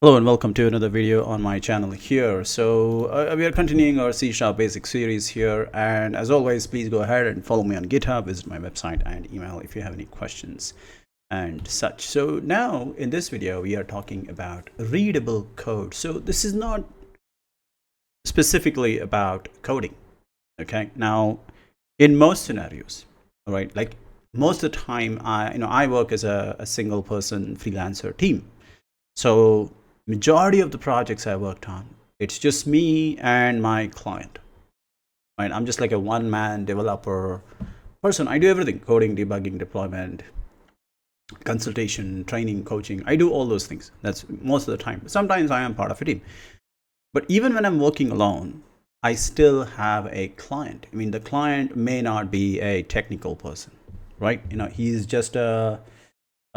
Hello and welcome to another video on my channel here. We are continuing our C# basic series here, and as always, please go ahead and follow me on GitHub, visit my website and email if you have any questions and such. So now in this video we are talking about readable code. So this is not specifically about coding. Okay, now in most scenarios, all right, like most of the time I work as a single person freelancer team. So majority of the projects I worked on, it's just me and my client, right? I'm just like a one-man developer person. I do everything: coding, debugging, deployment, consultation, training, coaching. I do all those things. That's most of the time. Sometimes I am part of a team, but even when I'm working alone, I still have a client. I mean, the client may not be a technical person, right? He's just a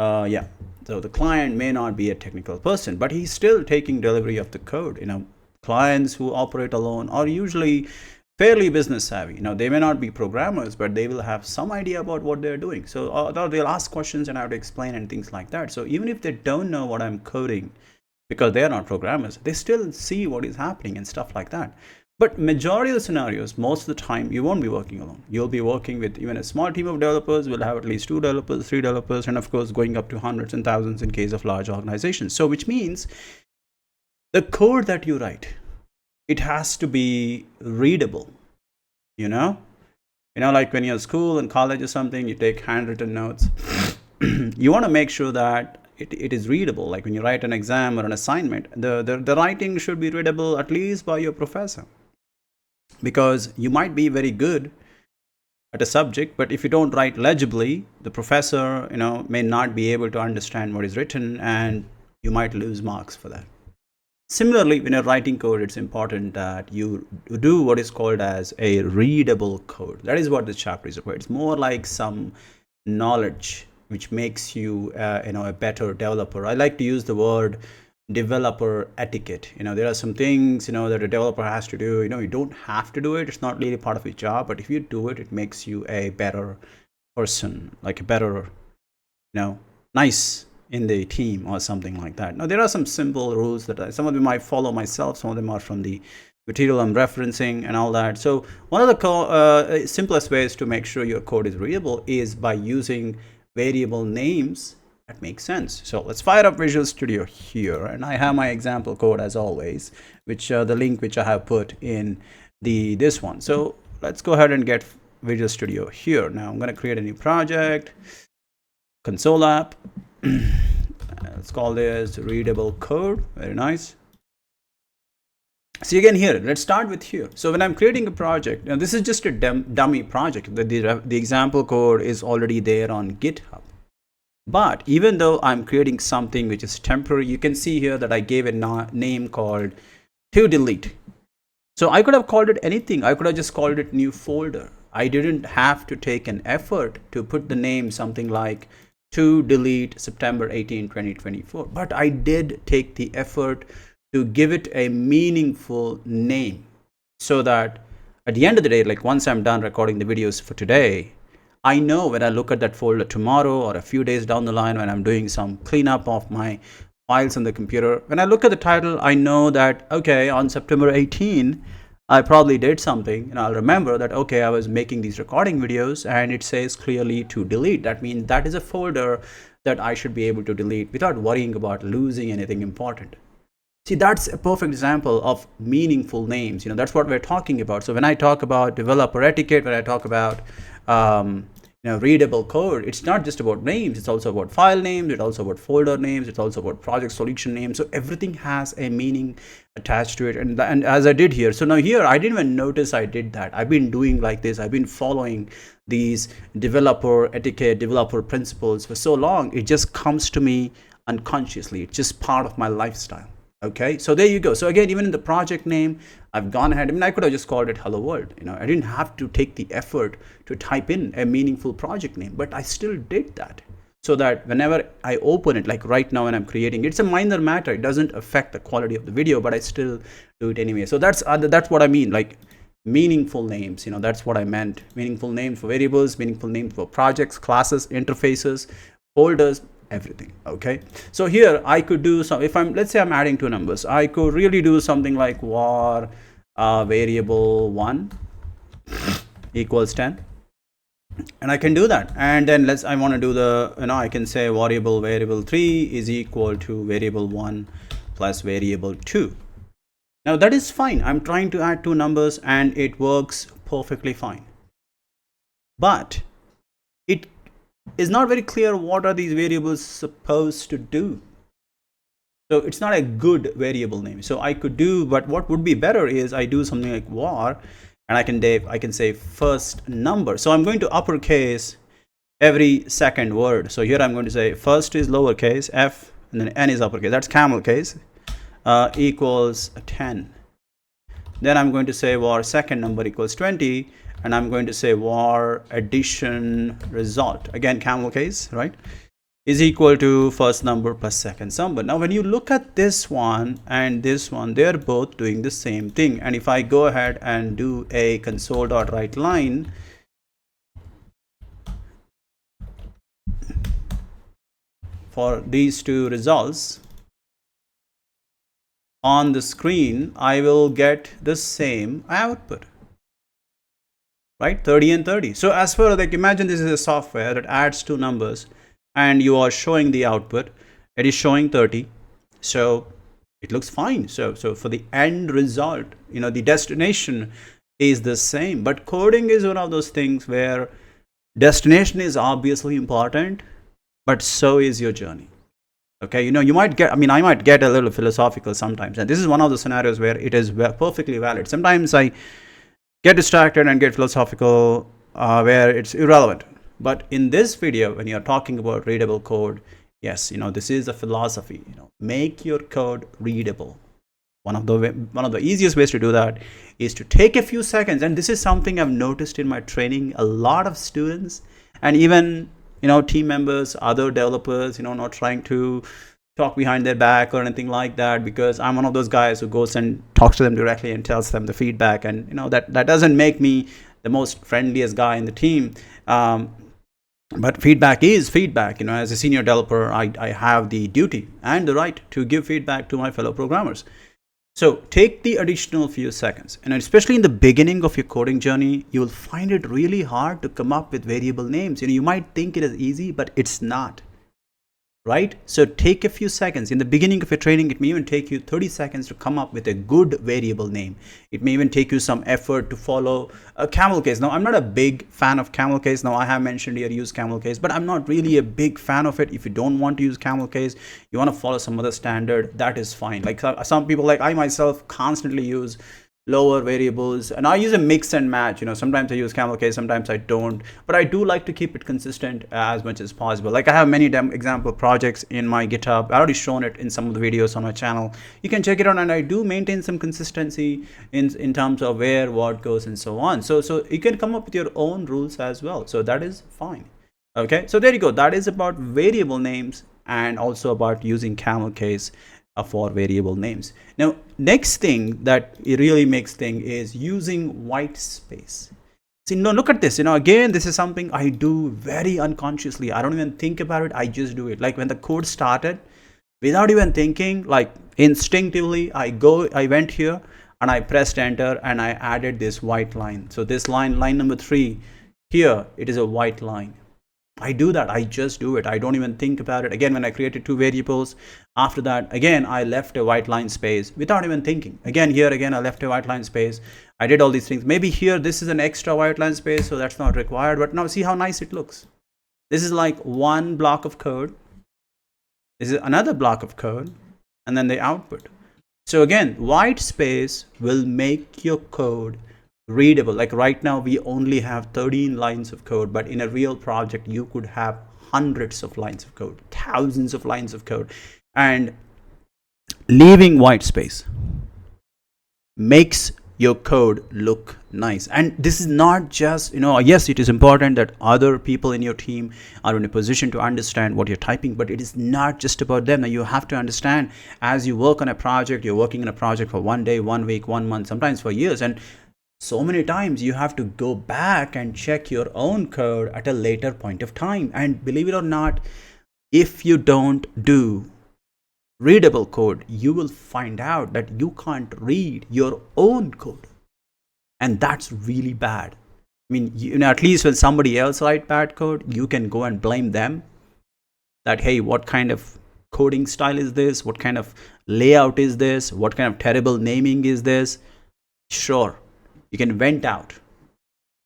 yeah. So the client may not be a technical person, but he's still taking delivery of the code. Clients who operate alone are usually fairly business savvy. They may not be programmers, but they will have some idea about what they're doing. So they'll ask questions and I have to explain and things like that. So even if they don't know what I'm coding, because they are not programmers, they still see what is happening and stuff like that. But majority of the scenarios, most of the time, you won't be working alone. You'll be working with even a small team of developers. We'll have at least 2 developers, 3 developers, and of course going up to hundreds and thousands in case of large organizations. So which means the code that you write, it has to be readable. Like when you're in school and college or something, you take handwritten notes. You want to make sure that it is readable. Like when you write an exam or an assignment, the writing should be readable at least by your professor. Because you might be very good at a subject, but if you don't write legibly, the professor may not be able to understand what is written, and you might lose marks for that. Similarly, when you're writing code, it's important that you do what is called as a readable code. That is what this chapter is about. It's more like some knowledge which makes you a better developer. I like to use the word developer etiquette. There are some things that a developer has to do. You don't have to do it. It's not really part of your job, but if you do it, it makes you a better person, like a better nice in the team or something like that. Now there are some simple rules that some of them I follow myself, some of them are from the material I'm referencing and all that. So one of the simplest ways to make sure your code is readable is by using variable names that makes sense. So let's fire up Visual Studio here, and I have my example code as always, which the link which I have put in this one. So let's go ahead and get Visual Studio here. Now I'm going to create a new project, console app. Let's call this readable code. Very nice. See again here, let's start with here. So when I'm creating a project, now this is just a dummy project. The example code is already there on GitHub. But even though I'm creating something which is temporary, you can see here that I gave a name called to delete. So I could have called it anything. I could have just called it new folder. I didn't have to take an effort to put the name something like to delete September 18, 2024. But I did take the effort to give it a meaningful name, so that at the end of the day, like once I'm done recording the videos for today, I know when I look at that folder tomorrow or a few days down the line when I'm doing some cleanup of my files on the computer, when I look at the title, I know that, okay, on September 18, I probably did something, and I'll remember that, okay, I was making these recording videos and it says clearly to delete. That means that is a folder that I should be able to delete without worrying about losing anything important. See, that's a perfect example of meaningful names. That's what we're talking about. So when I talk about developer etiquette, when I talk about readable code, it's not just about names. It's also about file names. It's also about folder names. It's also about project solution names. So everything has a meaning attached to it. And as I did here, so now here I didn't even notice I did that. I've been doing like this. I've been following these developer etiquette, developer principles for so long. It just comes to me unconsciously. It's just part of my lifestyle. Okay, so there you go. So again, even in the project name, I've gone ahead. I mean, I could have just called it Hello World. I didn't have to take the effort to type in a meaningful project name, but I still did that, so that whenever I open it, like right now when I'm creating, it's a minor matter. It doesn't affect the quality of the video, but I still do it anyway. So that's what I mean, like meaningful names. That's what I meant. Meaningful names for variables, meaningful names for projects, classes, interfaces, folders, everything. Okay, so here I could do some, if I'm, let's say I'm adding two numbers, I could really do something like var variable 1 equals 10, and I can do that. And then I want to do the, I can say variable 3 is equal to variable 1 plus variable 2. Now that is fine. I'm trying to add two numbers and it works perfectly fine, but it is not very clear what are these variables supposed to do. So it's not a good variable name. So I could do, but what would be better is I do something like var, and I can say first number. So I'm going to uppercase every second word. So here I'm going to say first is lowercase f, and then n is uppercase. That's camel case, equals 10. Then I'm going to say var second number equals 20, and I'm going to say var addition result, again camel case, right, is equal to first number plus second number. Now when you look at this one and this one, they're both doing the same thing. And if I go ahead and do a console.writeLine, for these two results on the screen, I will get the same output, right? 30 and 30. So as far as, like, imagine this is a software that adds two numbers and you are showing the output, it is showing 30. So it looks fine. So for the end result, the destination is the same. But coding is one of those things where destination is obviously important, but so is your journey. Okay, you might get, I might get a little philosophical sometimes, and this is one of the scenarios where it is perfectly valid. Sometimes I get distracted and get philosophical where it's irrelevant. But in this video, when you're talking about readable code, yes, this is a philosophy. Make your code readable. One of the easiest ways to do that is to take a few seconds, and this is something I've noticed in my training. A lot of students and even team members, other developers, not trying to talk behind their back or anything like that, because I'm one of those guys who goes and talks to them directly and tells them the feedback, and that doesn't make me the most friendliest guy in the team. But feedback is feedback. As a senior developer, I have the duty and the right to give feedback to my fellow programmers. So take the additional few seconds, and especially in the beginning of your coding journey, you will find it really hard to come up with variable names. You might think it is easy, but it's not. Right? So take a few seconds. In the beginning of your training, it may even take you 30 seconds to come up with a good variable name. It may even take you some effort to follow a camel case. Now, I'm not a big fan of camel case. Now, I have mentioned here use camel case, but I'm not really a big fan of it. If you don't want to use camel case, you want to follow some other standard, that is fine. Like some people, like I myself, constantly use lower variables, and I use a mix and match. Sometimes I use camel case, sometimes I don't, but I do like to keep it consistent as much as possible. Like I have many example projects in my GitHub. I already shown it in some of the videos on my channel. You can check it out, and I do maintain some consistency in terms of where what goes and so on. So you can come up with your own rules as well. So that is fine. Okay, so there you go. That is about variable names and also about using camel case for variable names. Now, next thing that it really makes thing is using white space. See, look at this. Again, this is something I do very unconsciously. I don't even think about it. I just do it. Like when the code started, without even thinking, like instinctively, I went here and I pressed enter and I added this white line. So this line number 3 here, it is a white line. I do that. I just do it. I don't even think about it. Again, when I created two variables, after that, again, I left a white line space without even thinking. Again, I left a white line space. I did all these things. Maybe here, this is an extra white line space, so that's not required. But now see how nice it looks. This is like one block of code. This is another block of code, and then the output. So again, white space will make your code readable. Like right now, we only have 13 lines of code, but in a real project, you could have hundreds of lines of code, thousands of lines of code, and leaving white space makes your code look nice. And this is not just, yes, it is important that other people in your team are in a position to understand what you're typing, but it is not just about them. Now you have to understand, as you work on a project, you're working on a project for 1 day, 1 week, 1 month, sometimes for years, and so many times you have to go back and check your own code at a later point of time. And believe it or not, If you don't do readable code, you will find out that you can't read your own code. And that's really bad. I mean, at least when somebody else write bad code, you can go and blame them that, hey, what kind of coding style is this? What kind of layout is this? What kind of terrible naming is this? Sure, you can vent out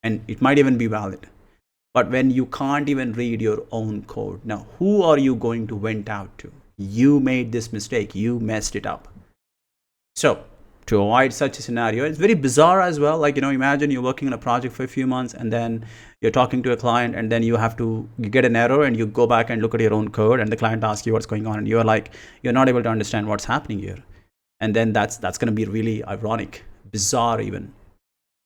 and it might even be valid. But when you can't even read your own code, now who are you going to vent out to? You made this mistake, you messed it up. So to avoid such a scenario, it's very bizarre as well. Like, imagine you're working on a project for a few months and then you're talking to a client and then you get an error and you go back and look at your own code and the client asks you what's going on and you're like, you're not able to understand what's happening here. And then that's going to be really ironic, bizarre even.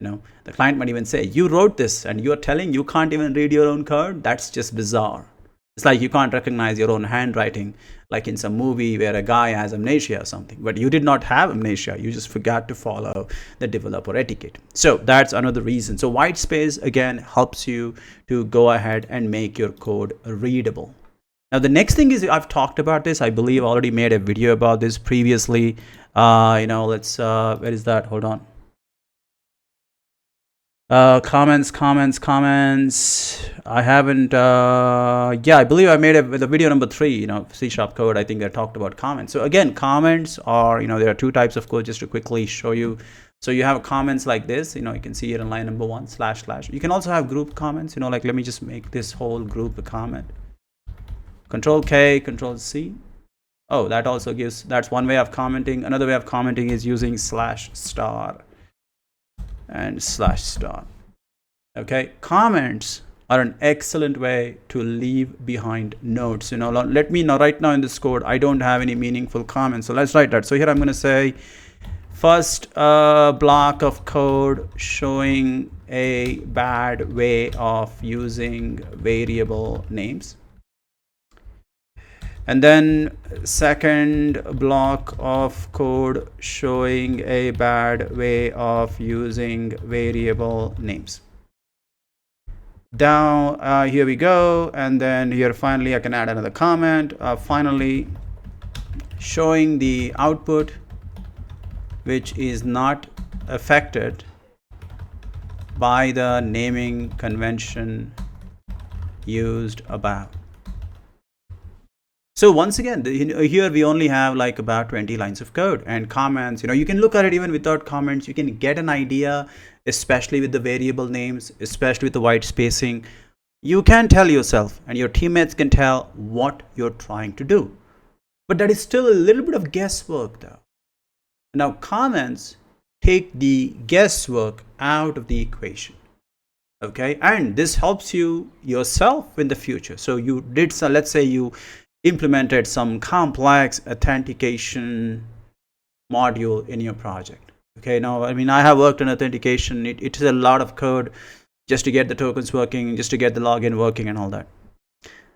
The client might even say, you wrote this and you're telling you can't even read your own code? That's just bizarre. It's like you can't recognize your own handwriting, like in some movie where a guy has amnesia or something, but you did not have amnesia. You just forgot to follow the developer etiquette. So that's another reason. So white space, again, helps you to go ahead and make your code readable. Now, the next thing is, I've talked about this. I believe I already made a video about this previously. Let's, where is that? Hold on. Comments. I haven't, I believe I made the video number 3, C# code. I think I talked about comments. So again, comments are, there are 2 types of code, just to quickly show you. So you have comments like this, you can see it in line number 1, // You can also have group comments, like, let me just make this whole group a comment. Control K, Control C. Oh, that also gives, that's one way of commenting. Another way of commenting is using /* and /*. Okay, comments are an excellent way to leave behind notes. Let me know right now in this code, I don't have any meaningful comments. So let's write that. So here I'm going to say, first block of code showing a bad way of using variable names. And then second block of code showing a bad way of using variable names. Down, here we go. And then here finally I can add another comment. Finally, showing the output which is not affected by the naming convention used above. So once again, here we only have like about 20 lines of code and comments. You can look at it even without comments. You can get an idea, especially with the variable names, especially with the white spacing. You can tell yourself and your teammates can tell what you're trying to do. But that is still a little bit of guesswork though. Now comments take the guesswork out of the equation. Okay, and this helps you yourself in the future. So you did some, let's say you implemented some complex authentication module in your project. Okay, now I mean I have worked on authentication. It is a lot of code just to get the tokens working, just to get the login working and all that.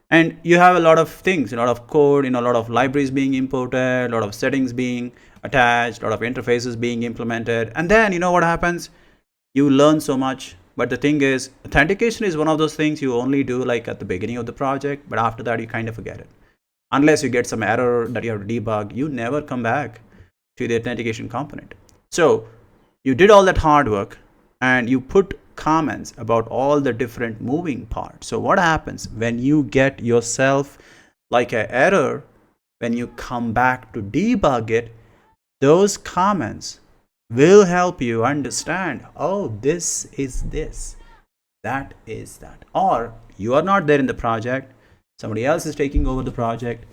And you have a lot of things, a lot of code, a lot of libraries being imported, a lot of settings being attached, a lot of interfaces being implemented. And then what happens? You learn so much. But the thing is, authentication is one of those things you only do like at the beginning of the project, but after that you kind of forget it. Unless you get some error that you have to debug, you never come back to the authentication component. So you did all that hard work and you put comments about all the different moving parts. So what happens when you get yourself like an error, when you come back to debug it, those comments will help you understand, oh, this is this, that is that. Or you are not there in the project, somebody else is taking over the project,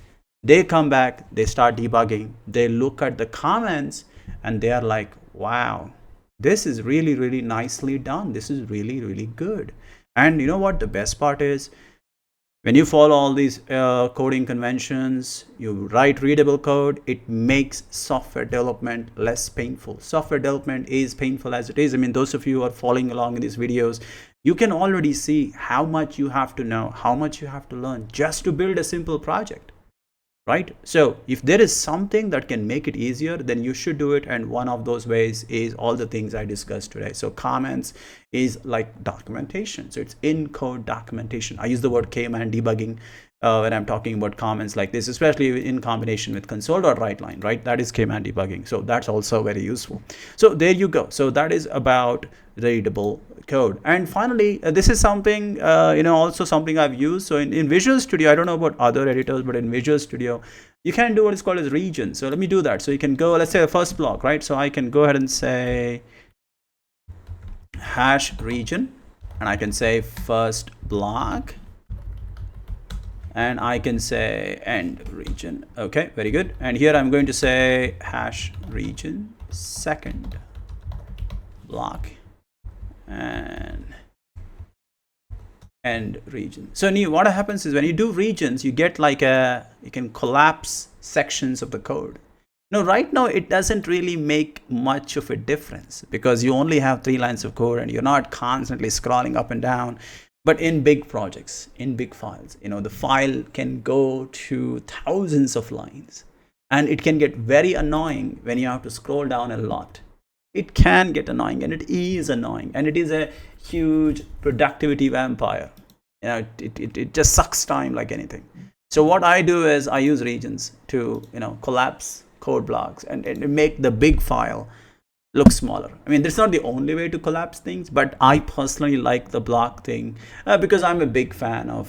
they come back, they start debugging, they look at the comments and they are like, wow, this is really, really nicely done. This is really, really good. And you know what the best part is? When you follow all these coding conventions, you write readable code, it makes software development less painful. Software development is painful as it is. I mean, those of you who are following along in these videos, you can already see how much you have to know, how much you have to learn just to build a simple project, right? So if there is something that can make it easier, then you should do it. And one of those ways is all the things I discussed today. So comments is like documentation. So it's in code documentation. I use the word K-man debugging when I'm talking about comments like this, especially in combination with console.writeLine, right? That is schema debugging. So that's also very useful. So there you go. So that is about readable code. And finally, this is something, also something I've used. So in Visual Studio, I don't know about other editors, but in Visual Studio, you can do what is called as regions. So let me do that. So you can go, let's say a first block, right? So I can go ahead and say hash region, and I can say first block, and I can say end region. Okay, very good. And here I'm going to say hash region second block and end region. So what happens is when you do regions, you get like you can collapse sections of the code. Now, right now, it doesn't really make much of a difference because you only have 3 lines of code and you're not constantly scrolling up and down. But in big projects, in big files, the file can go to thousands of lines, and it can get very annoying when you have to scroll down a lot. It can get annoying, and it is annoying, and it is a huge productivity vampire. It just sucks time like anything. So what I do is I use regions to collapse code blocks and make the big file look smaller. I mean, that's not the only way to collapse things, but I personally like the block thing because I'm a big fan of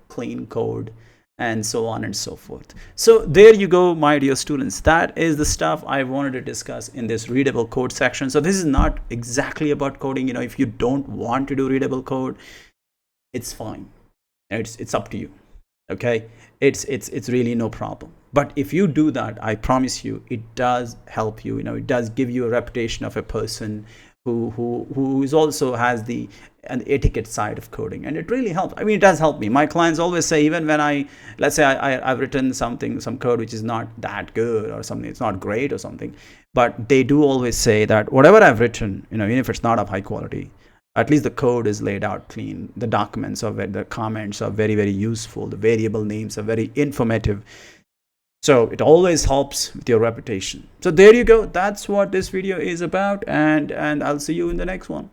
clean code and so on and so forth. So there you go, my dear students. That is the stuff I wanted to discuss in this readable code section. So this is not exactly about coding. If you don't want to do readable code, it's fine. It's up to you. Okay, it's really no problem. But if you do that, I promise you, it does help you. It does give you a reputation of a person who is also has an etiquette side of coding, and it really helps. I mean, it does help me. My clients always say, even when let's say I've written some code which is not that good or something, it's not great or something, but they do always say that whatever I've written, even if it's not of high quality, at least the code is laid out clean. The documents the comments are very, very useful. The variable names are very informative. So it always helps with your reputation. So there you go. That's what this video is about. And I'll see you in the next one.